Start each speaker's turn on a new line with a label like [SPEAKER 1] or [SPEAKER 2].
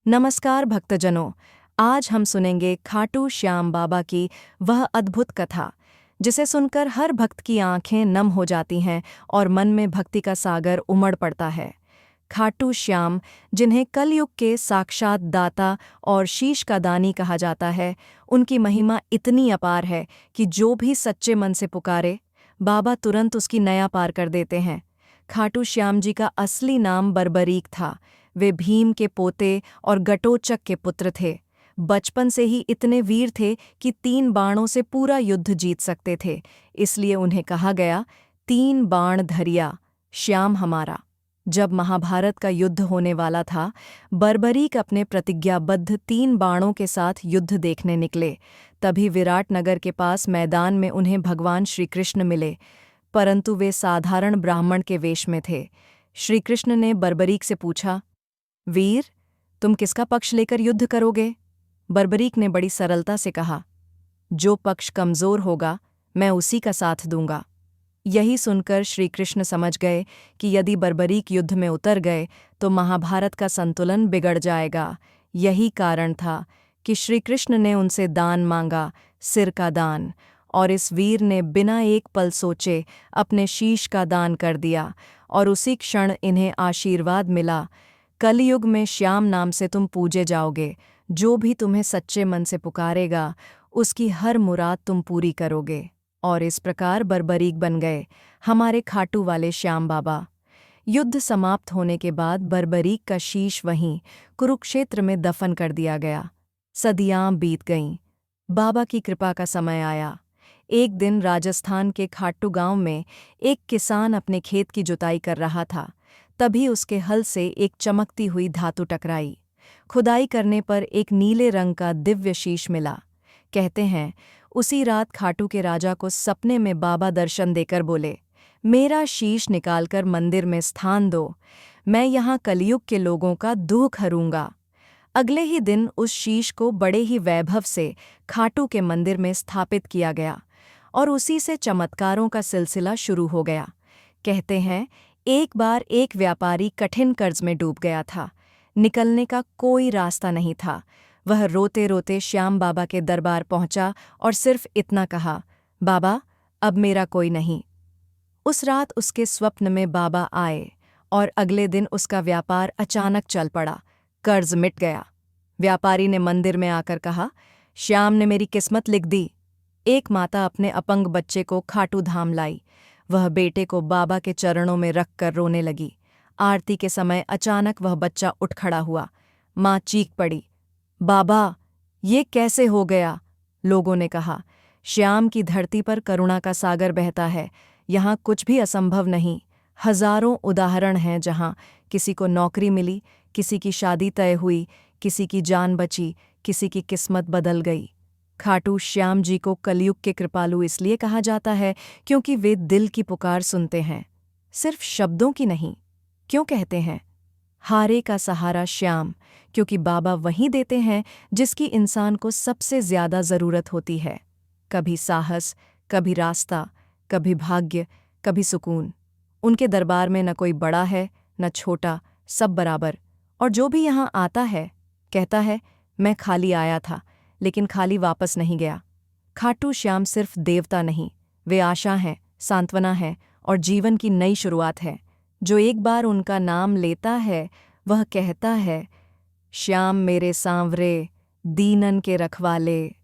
[SPEAKER 1] नमस्कार भक्तजनों। आज हम सुनेंगे खाटू श्याम बाबा की वह अद्भुत कथा जिसे सुनकर हर भक्त की आंखें नम हो जाती हैं और मन में भक्ति का सागर उमड़ पड़ता है। खाटू श्याम, जिन्हें कलयुग के साक्षात दाता और शीश का दानी कहा जाता है, उनकी महिमा इतनी अपार है कि जो भी सच्चे मन से पुकारे, बाबा तुरंत उसकी नया पार कर देते हैं। खाटू श्याम जी का असली नाम बर्बरीक था। वे भीम के पोते और घटोत्कच के पुत्र थे। बचपन से ही इतने वीर थे कि 3 बाणों से पूरा युद्ध जीत सकते थे। इसलिए उन्हें कहा गया, 3 बाण धरिया श्याम हमारा। जब महाभारत का युद्ध होने वाला था, बर्बरीक अपने प्रतिज्ञाबद्ध 3 बाणों के साथ युद्ध देखने निकले। तभी विराटनगर के पास मैदान में उन्हें भगवान श्रीकृष्ण मिले, परंतु वे साधारण ब्राह्मण के वेश में थे। श्रीकृष्ण ने बर्बरीक से पूछा, वीर, तुम किसका पक्ष लेकर युद्ध करोगे? बर्बरीक ने बड़ी सरलता से कहा, जो पक्ष कमजोर होगा मैं उसी का साथ दूंगा। यही सुनकर श्रीकृष्ण समझ गए कि यदि बर्बरीक युद्ध में उतर गए तो महाभारत का संतुलन बिगड़ जाएगा। यही कारण था कि श्रीकृष्ण ने उनसे दान मांगा, सिर का दान, और इस वीर ने बिना एक पल सोचे अपने शीश का दान कर दिया और उसी क्षण इन्हें आशीर्वाद मिला, कलयुग में श्याम नाम से तुम पूजे जाओगे। जो भी तुम्हें सच्चे मन से पुकारेगा उसकी हर मुराद तुम पूरी करोगे। और इस प्रकार बर्बरीक बन गए हमारे खाटू वाले श्याम बाबा। युद्ध समाप्त होने के बाद बर्बरीक का शीश वहीं कुरुक्षेत्र में दफन कर दिया गया। सदियां बीत गईं। बाबा की कृपा का समय आया। एक दिन राजस्थान के खाटू गांव में एक किसान अपने खेत की जुताई कर रहा था। तभी उसके हल से एक चमकती हुई धातु टकराई। खुदाई करने पर एक नीले रंग का दिव्य शीश मिला। कहते हैं, उसी रात खाटू के राजा को सपने में बाबा दर्शन देकर बोले, मेरा शीश निकालकर मंदिर में स्थान दो, मैं यहाँ कलयुग के लोगों का दुख हरूंगा। अगले ही दिन उस शीश को बड़े ही वैभव से खाटू के मंदिर में स्थापित किया गया और उसी से चमत्कारों का सिलसिला शुरू हो गया। कहते हैं, एक बार एक व्यापारी कठिन कर्ज में डूब गया था। निकलने का कोई रास्ता नहीं था। वह रोते रोते श्याम बाबा के दरबार पहुंचा और सिर्फ इतना कहा, बाबा, अब मेरा कोई नहीं। उस रात उसके स्वप्न में बाबा आए और अगले दिन उसका व्यापार अचानक चल पड़ा। कर्ज मिट गया। व्यापारी ने मंदिर में आकर कहा, श्याम ने मेरी किस्मत लिख दी। एक माता अपने अपंग बच्चे को खाटू धाम लाई। वह बेटे को बाबा के चरणों में रखकर रोने लगी। आरती के समय अचानक वह बच्चा उठ खड़ा हुआ। माँ चीख पड़ी, बाबा, ये कैसे हो गया? लोगों ने कहा, श्याम की धरती पर करुणा का सागर बहता है, यहाँ कुछ भी असंभव नहीं। हजारों उदाहरण हैं जहाँ किसी को नौकरी मिली, किसी की शादी तय हुई, किसी की जान बची, किसी की किस्मत बदल गई। खाटू श्याम जी को कलयुग के कृपालु इसलिए कहा जाता है क्योंकि वे दिल की पुकार सुनते हैं, सिर्फ शब्दों की नहीं। क्यों कहते हैं हारे का सहारा श्याम? क्योंकि बाबा वही देते हैं जिसकी इंसान को सबसे ज्यादा जरूरत होती है। कभी साहस, कभी रास्ता, कभी भाग्य, कभी सुकून। उनके दरबार में न कोई बड़ा है न छोटा, सब बराबर। और जो भी यहाँ आता है कहता है, मैं खाली आया था लेकिन खाली वापस नहीं गया। खाटू श्याम सिर्फ देवता नहीं, वे आशा हैं, सांत्वना है और जीवन की नई शुरुआत है। जो एक बार उनका नाम लेता है वह कहता है, श्याम मेरे सांवरे, दीनन के रखवाले।